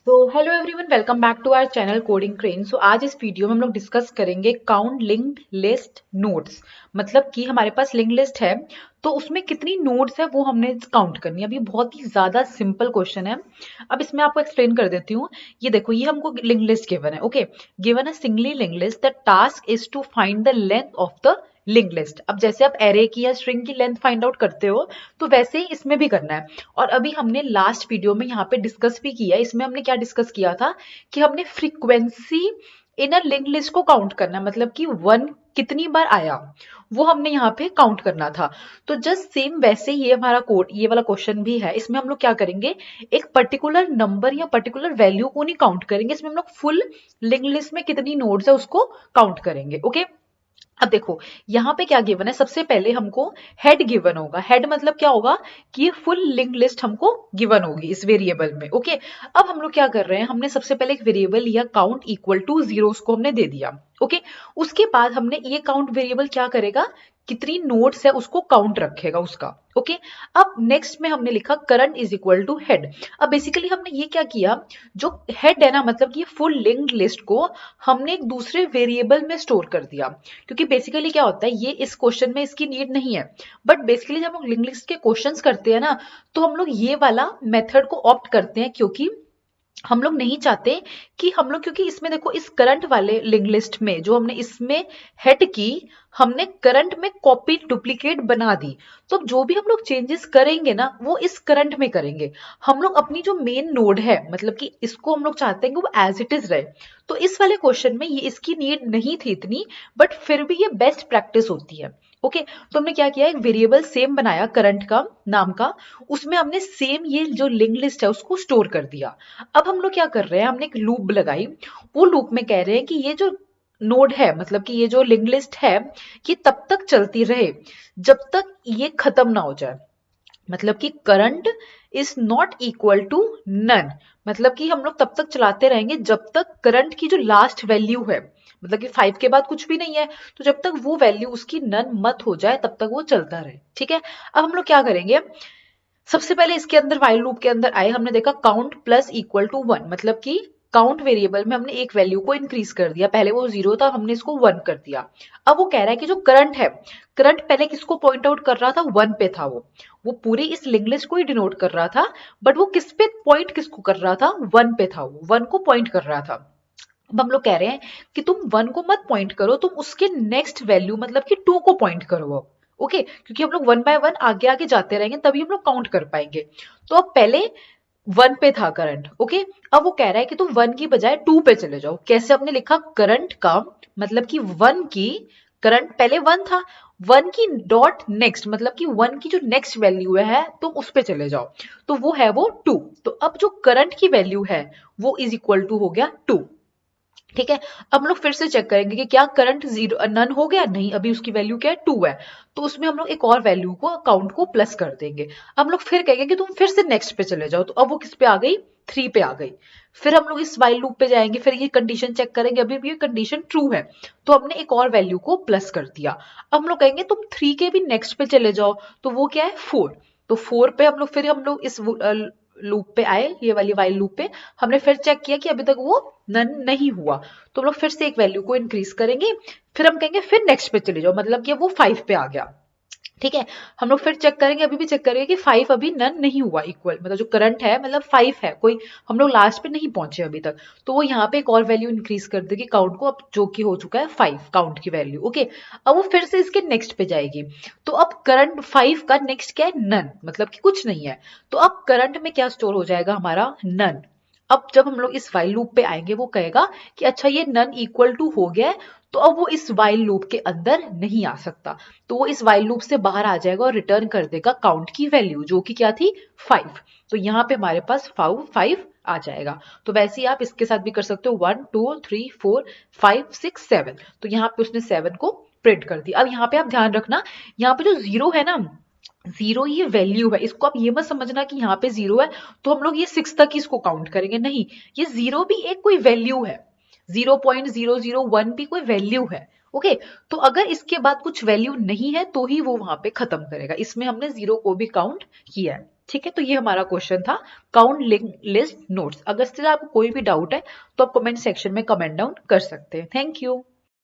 तो hello everyone, welcome back to our channel Coding Crane. So आज इस video में हम लोग डिस्कस करेंगे काउंट लिंक्ड लिस्ट नोड्स। मतलब कि हमारे पास लिंक लिस्ट है तो उसमें कितनी नोड्स है वो हमने काउंट करनी है। अब ये बहुत ही ज्यादा सिंपल क्वेश्चन है। अब इसमें आपको एक्सप्लेन कर देती हूँ। ये देखो, ये हमको लिंक लिस्ट गिवन है। Okay, given a singly link list, the task is to find the length of the link list. अब जैसे आप एरे की या स्ट्रिंग की लेंथ फाइंड आउट करते हो तो वैसे ही इसमें भी करना है। और अभी हमने लास्ट वीडियो में यहाँ पे डिस्कस भी किया। इसमें हमने क्या डिस्कस किया था कि हमने frequency in a link list को काउंट करना, मतलब कि वन कितनी बार आया वो हमने यहाँ पे काउंट करना था। तो जस्ट सेम वैसे ये हमारा कोड, ये वाला क्वेश्चन भी है। इसमें हम लोग क्या करेंगे, एक पर्टिकुलर नंबर या पर्टिकुलर वैल्यू को नहीं काउंट करेंगे, इसमें हम लोग फुल लिंक लिस्ट में कितनी नोड्स है उसको काउंट करेंगे। ओके, अब देखो यहाँ पे क्या गिवन है। सबसे पहले हमको हेड गिवन होगा। हेड मतलब क्या होगा कि ये फुल लिंक लिस्ट हमको गिवन होगी इस वेरिएबल में। ओके, अब हम लोग क्या कर रहे हैं, हमने सबसे पहले एक वेरिएबल लिया काउंट इक्वल टू जीरो, उसको हमने दे दिया। ओके, उसके बाद हमने ये काउंट वेरिएबल क्या करेगा, कितनी नोड्स है उसको काउंट रखेगा उसका। ओके, अब नेक्स्ट में हमने लिखा current is equal to head. अब बेसिकली हमने ये क्या किया, जो हेड है ना, मतलब कि फुल लिंक्ड लिस्ट को हमने एक दूसरे वेरिएबल में स्टोर कर दिया। क्योंकि बेसिकली क्या होता है, ये इस क्वेश्चन में इसकी नीड नहीं है, बट बेसिकली जब हम लिंक लिस्ट के क्वेश्चंस करते हैं ना, तो हम लोग ये वाला मेथड को ऑप्ट करते हैं। क्योंकि हम लोग नहीं चाहते कि हम लोग, क्योंकि इसमें देखो इस करंट वाले लिंक लिस्ट में जो हमने इसमें हेड की, हमने करंट में कॉपी डुप्लीकेट बना दी। तो जो भी हम लोग चेंजेस करेंगे ना वो इस करंट में करेंगे। हम लोग अपनी जो मेन नोड है, मतलब कि इसको हम लोग चाहते हैं कि वो एज इट इज रहे। तो इस वाले क्वेश्चन में ये इसकी नीड नहीं थी इतनी, बट फिर भी ये बेस्ट प्रैक्टिस होती है। ओके, तो हमने क्या किया, एक वेरिएबल सेम बनाया करंट का नाम का, उसमें हमने सेम ये जो लिंक लिस्ट है उसको स्टोर कर दिया। अब हम लोग क्या कर रहे हैं, हमने एक लूप लगाई। वो लूप में कह रहे हैं कि ये जो नोड है, मतलब कि ये जो लिंक लिस्ट है, ये तब तक चलती रहे जब तक ये खत्म ना हो जाए। मतलब कि current is not equal to none. मतलब कि हम लोग तब तक चलाते रहेंगे जब तक करंट की जो लास्ट वैल्यू है, मतलब कि 5 के बाद कुछ भी नहीं है, तो जब तक वो वैल्यू उसकी नन मत हो जाए तब तक वो चलता रहे। ठीक है, अब हम लोग क्या करेंगे, सबसे पहले इसके अंदर व्हाइल लूप के अंदर आए, हमने देखा count plus equal to one, मतलब कि काउंट वेरिएबल में हमने एक वैल्यू को इंक्रीज कर दिया। पहले वो जीरो था, हमने इसको वन कर दिया। अब वो कह रहा है कि जो करंट है, करंट पहले किसको पॉइंट आउट कर रहा था, वन पे था। वो पूरी इस लिंक लिस्ट को ही डिनोट कर रहा था, बट वो किस पे पॉइंट किसको कर रहा था, वन पे था, वो वन को पॉइंट कर रहा था। अब हम लोग कह रहे हैं कि तुम वन को मत पॉइंट करो, तुम उसके नेक्स्ट वैल्यू मतलब कि टू को पॉइंट करो अब। ओके, क्योंकि हम लोग वन बाय वन आगे आगे जाते रहेंगे तभी हम लोग काउंट कर पाएंगे। तो अब पहले वन पे था करंट। ओके, अब वो कह रहा है कि तुम वन की बजाय टू पे चले जाओ। कैसे, हमने लिखा करंट का मतलब कि वन की, करंट पहले वन था, वन की डॉट नेक्स्ट, मतलब कि वन की जो नेक्स्ट वैल्यू है तुम उस पे चले जाओ। तो वो है वो टू। तो अब जो करंट की वैल्यू है वो इज इक्वल टू हो गया टू। ठीक है, अब हम लोग फिर से चेक करेंगे कि क्या करंट जीरो नन हो गया, नहीं, अभी उसकी वैल्यू क्या है, टू है। तो उसमें हम लोग एक और वैल्यू को अकाउंट को प्लस कर देंगे। हम लोग फिर कहेंगे कि तुम फिर से नेक्स्ट पे चले जाओ। तो अब वो किस पे आ गई, थ्री पे आ गई। फिर हम लोग इस वाइल लूप पे जाएंगे, फिर ये कंडीशन चेक करेंगे, अभी भी ये कंडीशन ट्रू है, तो हमने एक और वैल्यू को प्लस कर दिया। अब हम लोग कहेंगे तुम थ्री के भी नेक्स्ट पे चले जाओ, तो वो क्या है, फोर। तो फोर पे हम लोग इस लूप पे आए, ये वाली वाइल लूप पे। हमने फिर चेक किया कि अभी तक वो नन नहीं हुआ, तो हम लोग फिर से एक वैल्यू को इंक्रीज करेंगे। फिर हम कहेंगे फिर नेक्स्ट पे चले जाओ, मतलब कि वो फाइव पे आ गया। ठीक है, हम लोग फिर चेक करेंगे, अभी भी चेक करेंगे कि फाइव अभी नन नहीं हुआ इक्वल, मतलब जो करंट है मतलब फाइव है, कोई हम लोग लास्ट पे नहीं पहुंचे अभी तक। तो वो यहाँ पे एक और वैल्यू इंक्रीज कर देगी काउंट को, अब जो कि हो चुका है फाइव काउंट की वैल्यू। ओके, अब वो फिर से इसके नेक्स्ट पे जाएगी। तो अब करंट फाइव का नेक्स्ट क्या है, नन, मतलब कि कुछ नहीं है। तो अब करंट में क्या स्टोर हो जाएगा, हमारा नन। अब जब हम लोग इस वाइल लूप पे आएंगे वो कहेगा कि अच्छा ये नन इक्वल टू हो गया है, तो अब वो इस वाइल लूप के अंदर नहीं आ सकता। तो वो इस वाइल लूप से बाहर आ जाएगा और रिटर्न कर देगा काउंट की वैल्यू, जो कि क्या थी, फाइव। तो यहाँ पे हमारे पास फाइव आ जाएगा। तो वैसे ही आप इसके साथ भी कर सकते हो, one two three four five six seven. तो यहाँ पे उसने सेवन को प्रिंट कर दिया। अब यहाँ पे आप ध्यान रखना, यहाँ पे जो जीरो है ना, जीरो ये वैल्यू है, इसको आप ये मत समझना कि यहाँ पे जीरो है तो हम लोग ये सिक्स तक ही इसको काउंट करेंगे, नहीं। ये जीरो भी एक कोई वैल्यू है, 0.001 भी कोई वैल्यू है। ओके, तो अगर इसके बाद कुछ वैल्यू नहीं है तो ही वो वहां पे खत्म करेगा। इसमें हमने जीरो को भी काउंट किया है। ठीक है, तो ये हमारा क्वेश्चन था काउंट लिंक लिस्ट नोट्स। अगर इससे आपको कोई भी डाउट है तो आप कमेंट सेक्शन में कमेंट डाउन कर सकते हैं। Thank you.